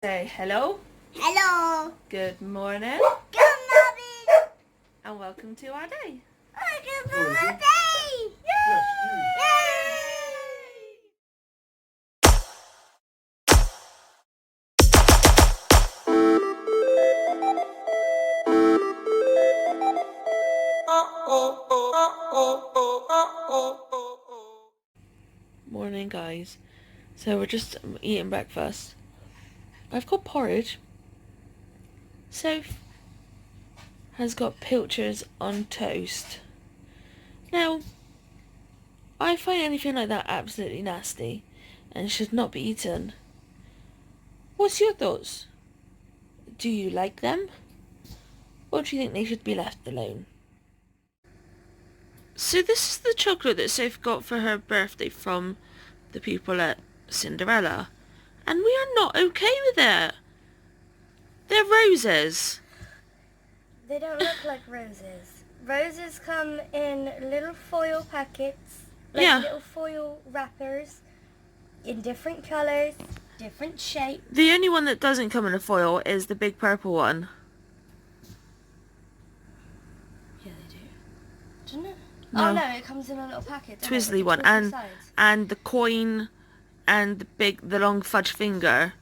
Say hello. Hello. Good morning. Good morning. And welcome to our day. Good morning. Yay! Morning, guys. So we're just eating breakfast. I've got porridge. Soph has got pilchards on toast. Now, I find anything like that absolutely nasty and should not be eaten. What's your thoughts? Do you like them? Or do you think they should be left alone? So this is the chocolate that Soph got for her birthday from the people at Cinderella. And we are not okay with it. They're roses. They don't look like roses. Roses come in little foil packets, little foil wrappers, in different colours, different shapes. The only one that doesn't come in a foil is the big purple one. Yeah, they do. Doesn't it? No. Oh no, it comes in a little packet. Twizzly one, and the coin and the long fudge finger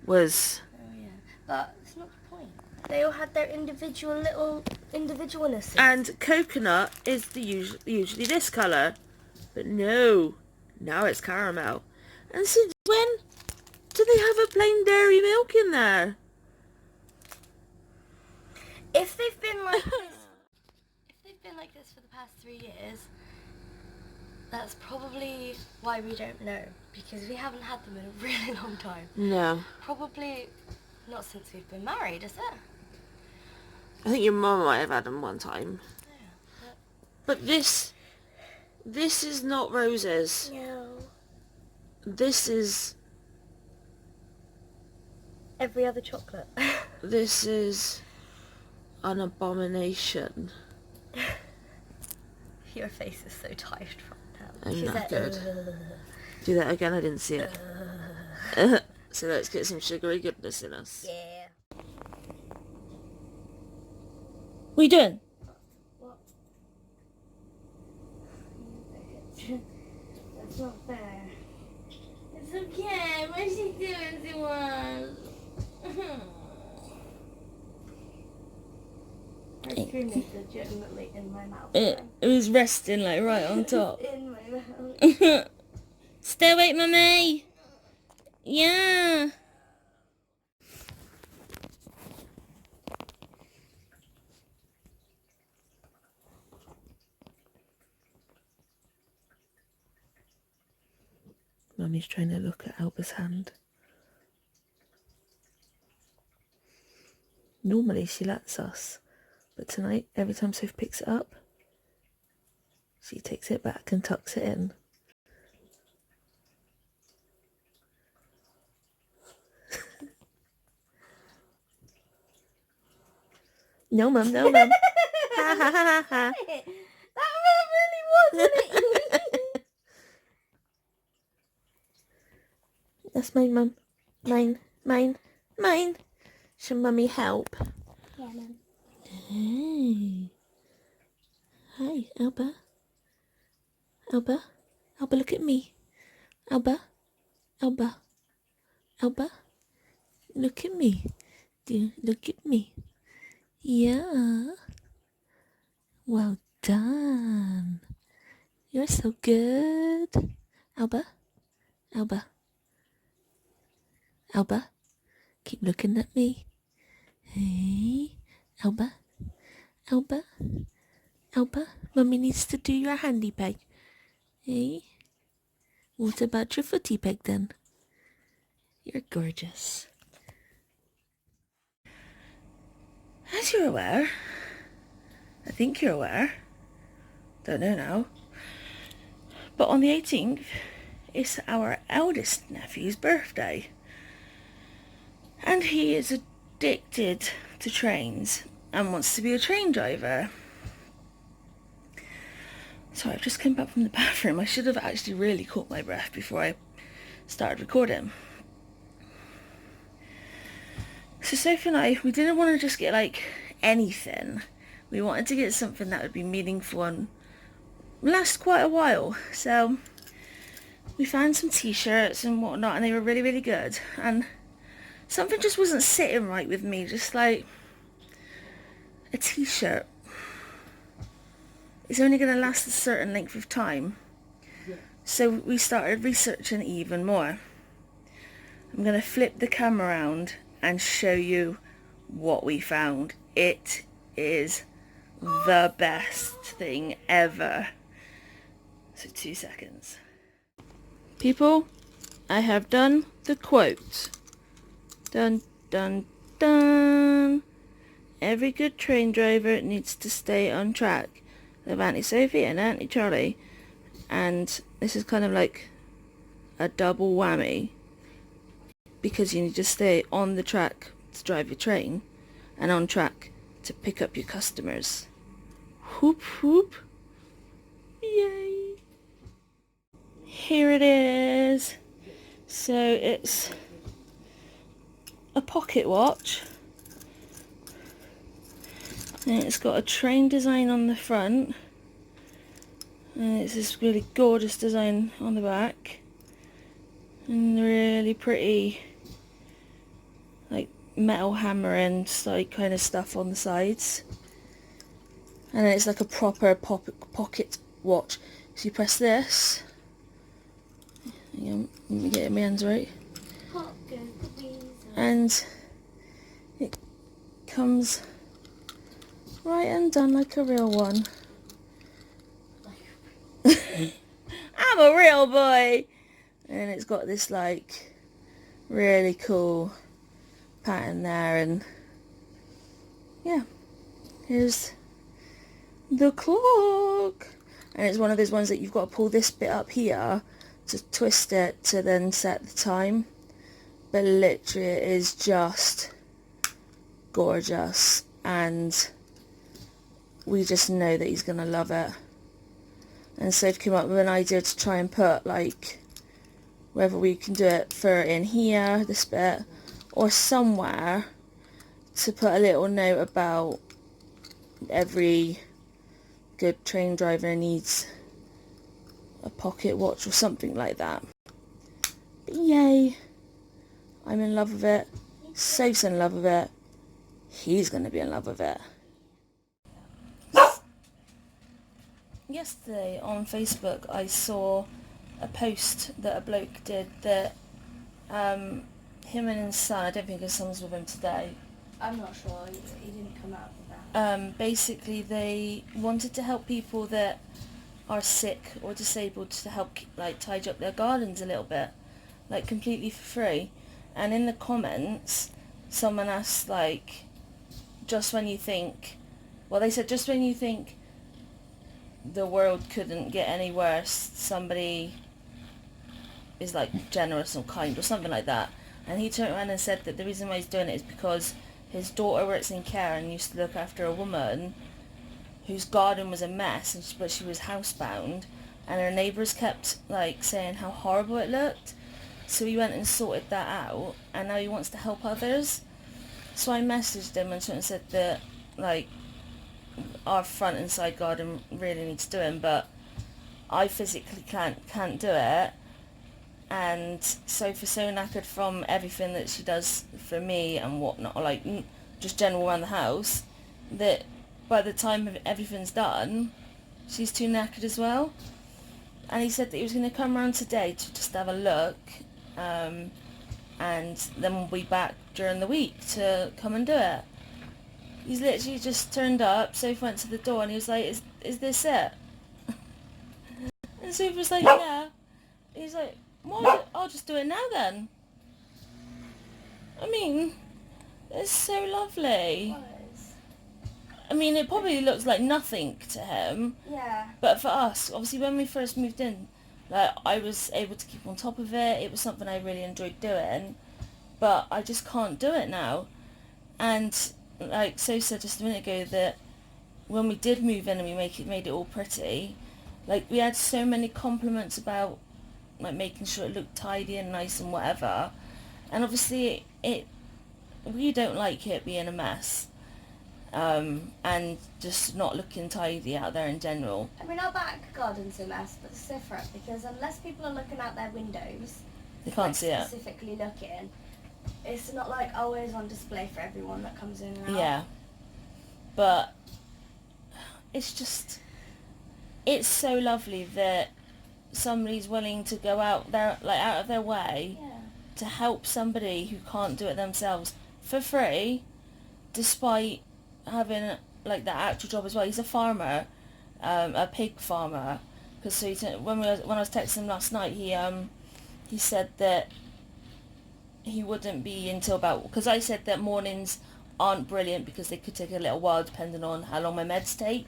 was. Oh yeah, but it's not the point. They all had their individual little individualness. And coconut is usually this colour, but no, now it's caramel. And since when do they have a plain dairy milk in there? If they've been like this for the past 3 years, that's probably why we don't know, because we haven't had them in a really long time. No. Probably not since we've been married, is it? I think your mum might have had them one time. Yeah. But this is not roses. No. This is every other chocolate. This is an abomination. Your face is so tired from that. I'm not good. Ugh. Do that again, I didn't see it. So let's get some sugary goodness in us. Yeah. What are you doing? What? That's not fair. It's okay. What's she doing to us? Her spoon is legitimately in my mouth. It was resting like right on top. In my mouth. Stay awake, mummy. Yeah. Mummy's trying to look at Alba's hand. Normally she lets us, but tonight, every time Soph picks it up, she takes it back and tucks it in. No, Mum, no, Mum. Ha, ha, ha, ha. That really wasn't it? That's mine, Mum. Mine. Should Mummy help? Yeah, Mum. Hey. Hi, Alba. Alba, look at me. Alba. Look at me. Look at me. Yeah. Well done. You're so good. Alba. Keep looking at me. Hey. Alba. Mummy needs to do your handy peg. Hey. What about your footy peg then? You're gorgeous. As you're aware, I think you're aware, don't know now, but on the 18th, it's our eldest nephew's birthday. And he is addicted to trains and wants to be a train driver. So I've just come back from the bathroom. I should have actually really caught my breath before I started recording. So Sophie and I, we didn't want to just get like anything. We wanted to get something that would be meaningful and last quite a while. So we found some t-shirts and whatnot, and they were really, really good. And something just wasn't sitting right with me, just like a t-shirt. It's only going to last a certain length of time. So we started researching even more. I'm going to flip the camera around and show you what we found. It is the best thing ever. So 2 seconds. People, I have done the quote. Dun, dun, dun. Every good train driver needs to stay on track. Of Auntie Sophie and Auntie Charlie. And this is kind of like a double whammy, because you need to stay on the track to drive your train and on track to pick up your customers. Whoop whoop. Yay. Here it is. So it's a pocket watch. And it's got a train design on the front. And it's this really gorgeous design on the back. And really pretty like metal hammering like kind of stuff on the sides. And then it's like a proper pocket watch. So you press this. Hang on, let me get my hands right. And it comes right undone like a real one. I'm a real boy! And it's got this like really cool pattern there, and yeah, here's the clock. And it's one of those ones that you've got to pull this bit up here to twist it to then set the time. But literally it is just gorgeous, and we just know that he's gonna love it. And Soph came up with an idea to try and put like whether we can do it for in here, this bit, or somewhere, to put a little note about every good train driver needs a pocket watch or something like that. But yay, I'm in love with it. Soph's in love with it. He's going to be in love with it. Yesterday on Facebook I saw a post that a bloke did that him and his son, I don't think his son's with him today. I'm not sure, he didn't come out with that. Basically they wanted to help people that are sick or disabled to help like tidy up their gardens a little bit, like completely for free. And in the comments someone asked like, just when you think, well they said just when you think the world couldn't get any worse, somebody is like generous or kind or something like that. And he turned around and said that the reason why he's doing it is because his daughter works in care and used to look after a woman whose garden was a mess, but she was housebound, and her neighbours kept like saying how horrible it looked. So he went and sorted that out, and now he wants to help others. So I messaged him and sort of said that like our front and side garden really needs doing, but I physically can't do it. And Sophie's so knackered from everything that she does for me and whatnot, or like just general around the house, that by the time everything's done, she's too knackered as well. And he said that he was going to come around today to just have a look, and then we'll be back during the week to come and do it. He's literally just turned up. Sophie went to the door and he was like, is this it? And Sophie was like, yeah. He's like, well, I'll just do it now then. I mean, it's so lovely. I mean, it probably looks like nothing to him. Yeah. But for us, obviously when we first moved in, like I was able to keep on top of it. It was something I really enjoyed doing. But I just can't do it now. And like So said just a minute ago, that when we did move in and we made it all pretty, like we had so many compliments about like making sure it looked tidy and nice and whatever. And obviously it we don't like it being a mess. And just not looking tidy out there in general. I mean, our back garden's a mess, but it's different because unless people are looking out their windows, They can't like, see it. specifically looking, it's not like always on display for everyone that comes in and out. Yeah. But it's just, it's so lovely that somebody's willing to go out there, like out of their way, to help somebody who can't do it themselves for free, despite having like that actual job as well. He's a farmer, a pig farmer. Because so when I was texting him last night, he said that he wouldn't be until about, because I said that mornings aren't brilliant because they could take a little while depending on how long my meds take.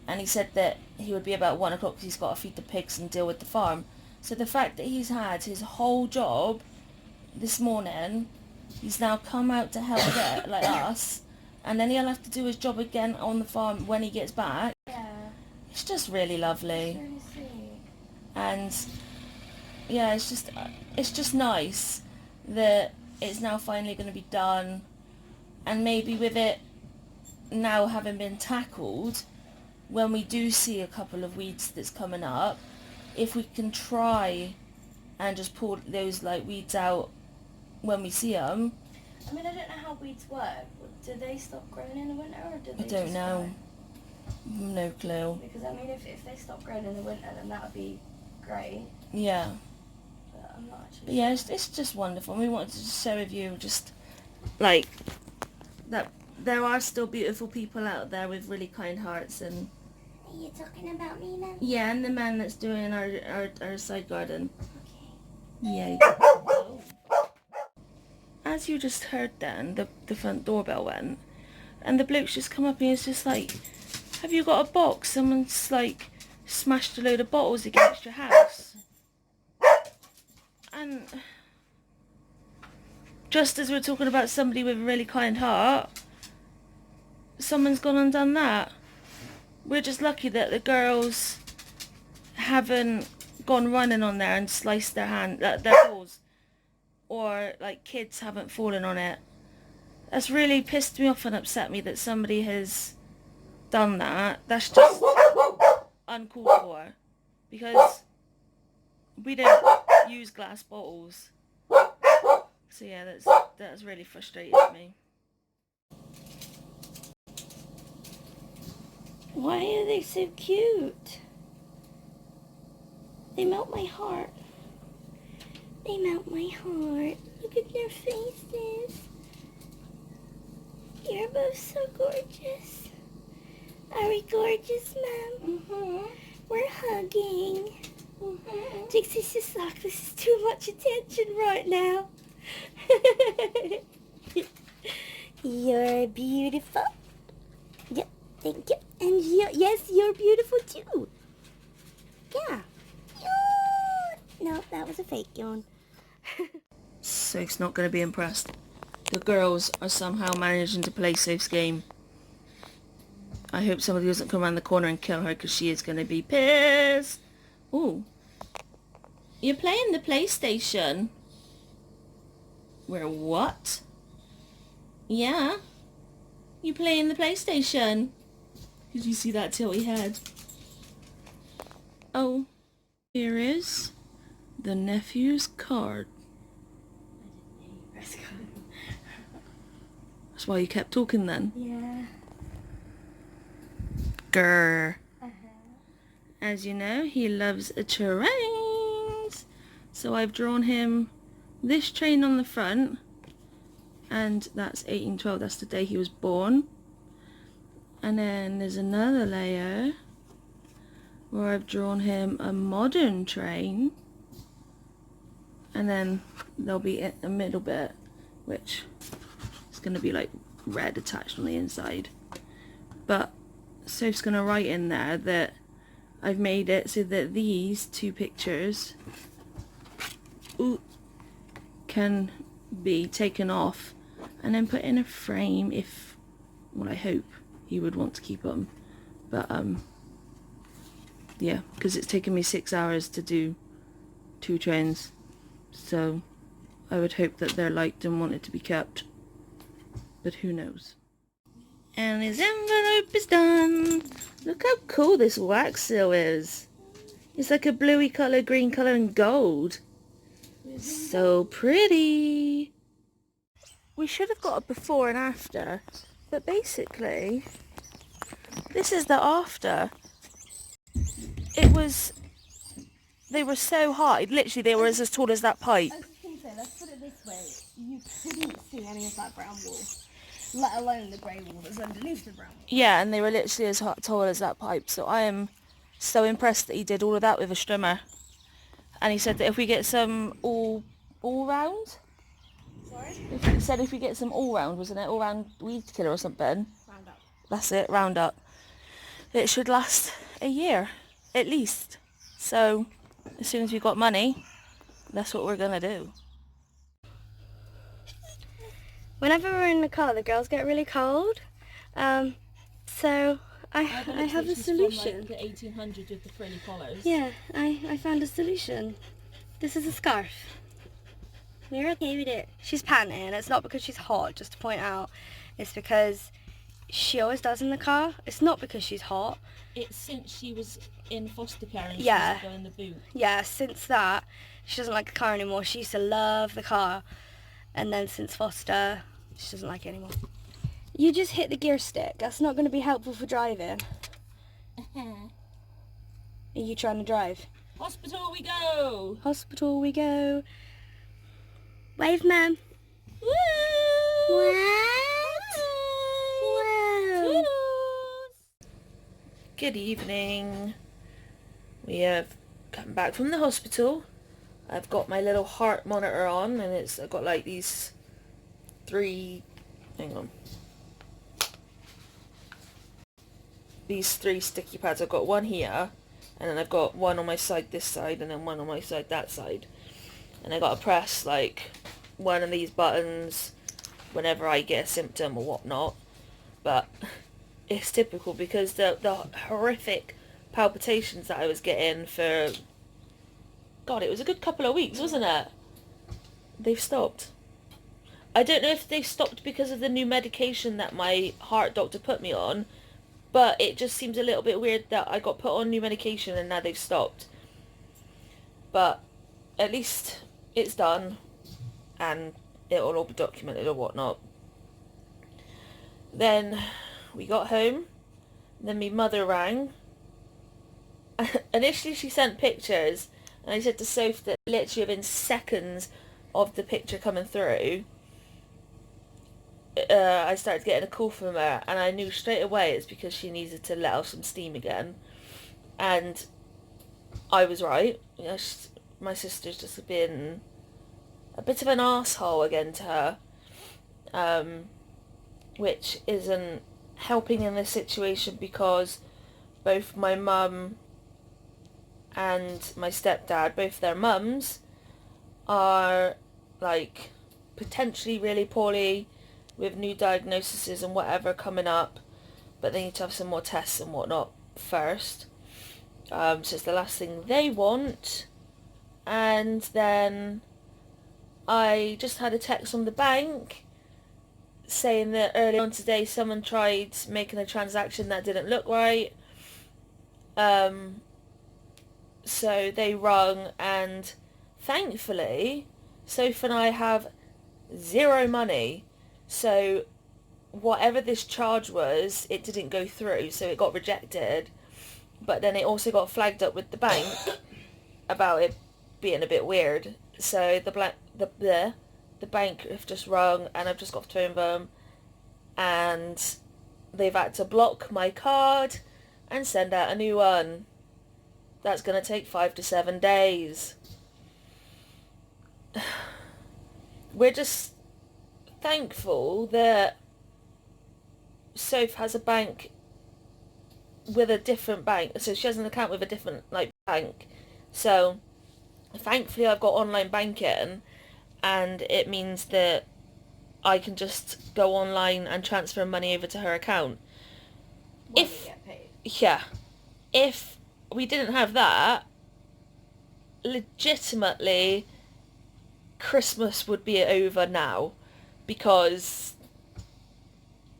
And he said that he would be about 1 o'clock because he's got to feed the pigs and deal with the farm. So the fact that he's had his whole job this morning, he's now come out to help it, like us, and then he'll have to do his job again on the farm when he gets back. Yeah. It's just really lovely. It's really sweet. And yeah, it's just nice that it's now finally going to be done, and maybe with it now having been tackled, when we do see a couple of weeds that's coming up, if we can try and just pull those like weeds out when we see them. I mean, I don't know how weeds work. Do they stop growing in the winter, or do they? I don't just know. grow? No clue. Because I mean, if they stop growing in the winter, then that would be great. Yeah. But I'm not actually. But yeah, it's just wonderful. We wanted to just share with you just like that there are still beautiful people out there with really kind hearts. And Are you talking about me then? yeah, and the man that's doing our side garden. Okay. Yeah. As you just heard then, the front doorbell went, and the bloke's just come up and he's just like, have you got a box? Someone's like smashed a load of bottles against your house. And just as we're talking about somebody with a really kind heart, someone's gone and done that. We're just lucky that the girls haven't gone running on there and sliced their paws, or like kids haven't fallen on it. That's really pissed me off and upset me that somebody has done that. That's just uncalled for, because we don't use glass bottles. So yeah, that's really frustrated me. Why are they so cute? They melt my heart. They melt my heart. Look at their faces. You're both so gorgeous. Are we gorgeous, Mom? Mm-hmm. We're hugging. Mm-hmm. Dixie's just like, this is too much attention right now. You're beautiful. Yep, thank you. And yes, you're beautiful too. Yeah. No, that was a fake yawn. Soph's not going to be impressed. The girls are somehow managing to play Soph's game. I hope somebody doesn't come around the corner and kill her, because she is going to be pissed. Ooh. You're playing the PlayStation? We're what? Yeah. You playing the PlayStation? Did you see that tilty head? Oh. Here is the nephew's card. That's why you kept talking then? Yeah. Grr. As you know, he loves trains. So I've drawn him this train on the front, and that's 1812, that's the day he was born. And then there's another layer where I've drawn him a modern train, and then there'll be a middle bit which is going to be like red attached on the inside. But Soph's going to write in there that I've made it so that these two pictures can be taken off and then put in a frame if, well, I hope he would want to keep them. But yeah, because it's taken me 6 hours to do 2 trains, so I would hope that they're liked and wanted to be kept. but who knows. And his envelope is done. Look how cool this wax seal is. It's like a bluey colour, green colour and gold. So pretty. We should have got a before and after, but basically this is the after. They were so high, literally they were as tall as that pipe. I was going to say, let's put it this way, you couldn't see any of that brown wall, let alone the grey wall that's underneath the brown wall. Yeah, and they were literally as tall as that pipe, so I am so impressed that he did all of that with a strimmer. And he said that if we get some all round? Sorry? He said if we get some all round, wasn't it? All round weed killer or something. Roundup. That's it, Roundup. It should last a year, at least. So, as soon as we've got money, that's what we're going to do. Whenever we're in the car, the girls get really cold. So I have a solution. From, like, the 1800s with the frilly collars. Yeah, I found a solution. This is a scarf. We're okay with it. She's panting. It's not because she's hot, just to point out. It's because she always does in the car. It's not because she's hot. It's since she was in foster care and Yeah. she used to go in the boot. Yeah, since that, she doesn't like the car anymore. She used to love the car. And then since foster, she doesn't like it anymore. You just hit the gear stick. That's not going to be helpful for driving. Are you trying to drive? Hospital we go! Hospital we go. Wave, Mum. Woo! What? Whoa. Good evening. We have come back from the hospital. I've got my little heart monitor on and I've got like these these three sticky pads. I've got one here and then I've got one on my side this side and then one on my side that side. And I got to press like one of these buttons whenever I get a symptom or whatnot. But it's typical because the horrific palpitations that I was getting for, God, it was a good couple of weeks, wasn't it? They've stopped. I don't know if they've stopped because of the new medication that my heart doctor put me on, but it just seems a little bit weird that I got put on new medication and now they've stopped. But at least it's done and it'll all be documented or whatnot. Then we got home, then my mother rang. Initially she sent pictures and I said to Soph that literally within seconds of the picture coming through, I started getting a call from her and I knew straight away it's because she needed to let off some steam again. And I was right. You know, my sister's just been a bit of an arsehole again to her, which isn't helping in this situation because both my mum and my stepdad, both their mums, are like potentially really poorly with new diagnoses and whatever coming up, but they need to have some more tests and whatnot first. So it's the last thing they want. And then I just had a text from the bank saying that earlier on today someone tried making a transaction that didn't look right. So they rung and thankfully Soph and I have zero money. So whatever this charge was, it didn't go through, so it got rejected. But then it also got flagged up with the bank about it being a bit weird. So the bank have just rung and I've just got off the phone with them and they've had to block my card and send out a new one. That's going to take 5 to 7 days. We're just thankful that Soph has a bank with a different bank. So she has an account with a different bank. So thankfully I've got online banking and it means that I can just go online and transfer money over to her account. When you get paid. Yeah. If we didn't have that, legitimately Christmas would be over now because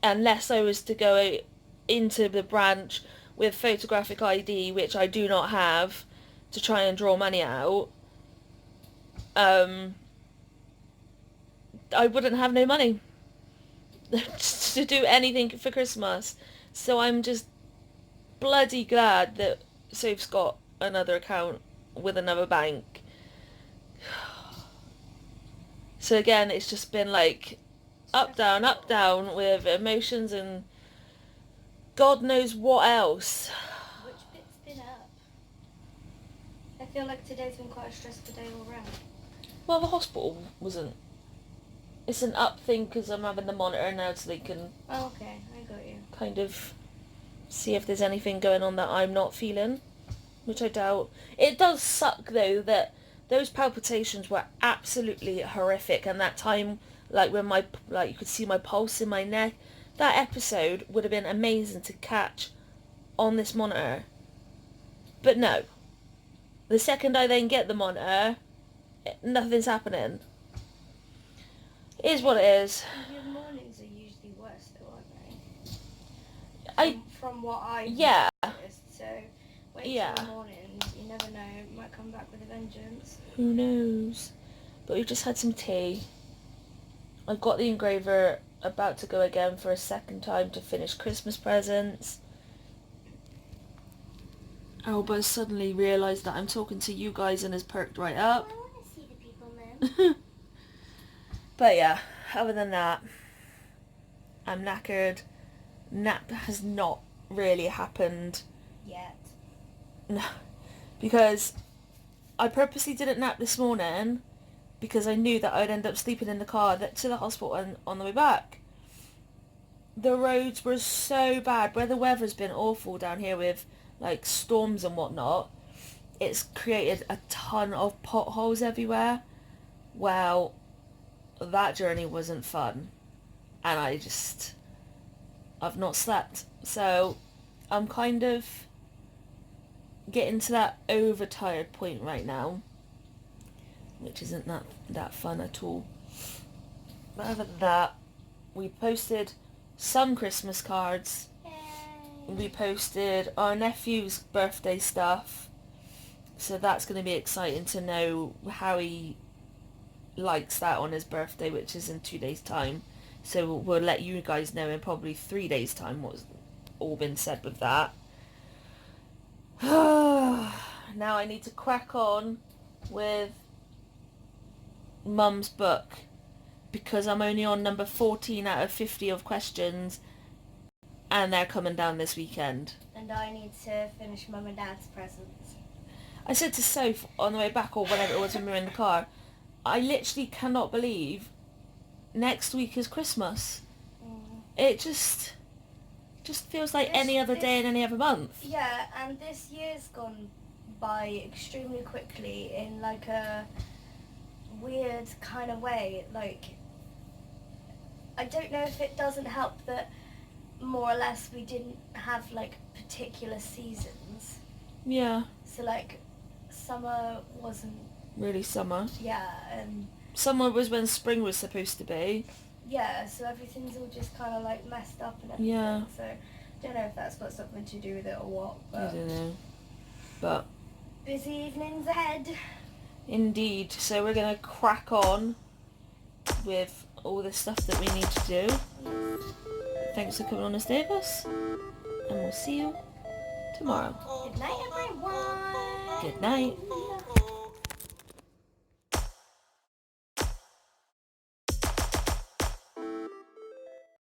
unless I was to go into the branch with photographic ID, which I do not have, to try and draw money out, I wouldn't have no money to do anything for Christmas. So I'm just bloody glad that Soph's got another account with another bank. So again, it's just been like up, down with emotions and God knows what else. Which bit's been up? I feel like today's been quite a stressful day all round. Well, the hospital wasn't. It's an up thing because I'm having the monitor now so they can Oh, okay, I got you. kind of see if there's anything going on that I'm not feeling, which I doubt. It does suck though that those palpitations were absolutely horrific, and that time, like when you could see my pulse in my neck, that episode would have been amazing to catch on this monitor. But no. The second I then get the monitor, nothing's happening. It is what it is. Your mornings are usually worse though, aren't they? From what I noticed. So wait till the morning, you never know, it might come back with a vengeance. Who knows? But we've just had some tea. I've got the engraver about to go again for a second time to finish Christmas presents. Alba's suddenly realised that I'm talking to you guys and has perked right up. I want to see the people, man. But yeah, other than that, I'm knackered. Nap has not really happened Yet. No, because I purposely didn't nap this morning because I knew that I'd end up sleeping in the car to the hospital and on the way back. The roads were so bad, where the weather's been awful down here with like storms and whatnot. It's created a ton of potholes everywhere. Well, that journey wasn't fun, and I've not slept, so I'm kind of getting to that overtired point right now, which isn't that fun at all. But other than that, we posted some Christmas cards. Yay. We posted our nephew's birthday stuff, so that's going to be exciting to know how he likes that on his birthday, which is in 2 days' time. So we'll let you guys know in probably 3 days' time what's all been said with that. Now I need to crack on with Mum's book because I'm only on number 14 out of 50 of questions, and they're coming down this weekend. And I need to finish Mum and Dad's presents. I said to Soph on the way back, or whenever it was when we were in the car, I literally cannot believe next week is Christmas. It just feels like any other day in any other month. Yeah, and this year's gone by extremely quickly in like a weird kind of way. Like, I don't know if it doesn't help that more or less we didn't have like particular seasons. Yeah. So like summer wasn't really summer. Yeah, and summer was when spring was supposed to be. Yeah, so everything's all just kind of like messed up and everything. Yeah. So I don't know if that's got something to do with it or what. But I don't know. But busy evenings ahead. Indeed. So we're gonna crack on with all the stuff that we need to do. Yes. Thanks for coming on to stay with us, and we'll see you tomorrow. Good night, everyone. Good night.